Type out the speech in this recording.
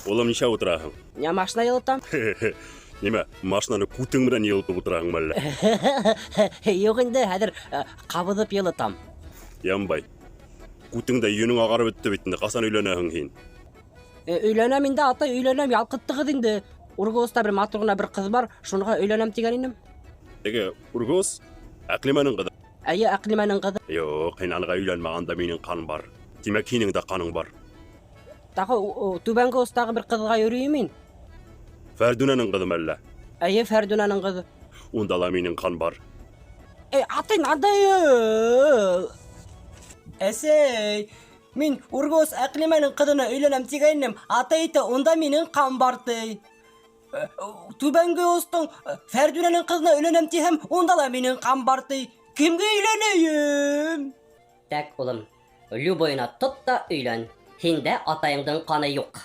Улым ничә утыраһың? Я машина йылытам. Нимә, машинаны күтең белән йылытып утыраһыңмы әллә? Юк инде, хәзер кабызып йылытам. Янбай. Күтеңдә йөнең агарып бетте бит инде. Касан өйләнәһең һин? Өйләнәм инде, атай, өйләнәм, ялкыттыгыз инде. Ургоста бер матур гына бер кыз бар, шуныга өйләнәм дигән идем. Теге Ургос, Әклимәнең кызы. Әйе, Әклимәнең кызы. Юк, һин анга өйләнмәгәндә минең каным бар. Димәк, һинең дә каның бар. Тагы түбәнге устагы бер кызга йөрим мин. Фәрдүнәнең кызы әллә? Әйе, Фәрдүнәнең кызы. Унда ла минең кан бар. Атай, надай. Әсәй, мин Ургос Әклимәнең кызына өйләнәм дигәнем, атай та унда минең кан бар ди. Түбәнге устың Фәрдүнәнең кызына өйләнәм дисәм, унда ла минең кан бар ди. Кемгә өйләнәйем? Так, улым, любойна тот та өйлән. Һиндә атайыңдың каны юк.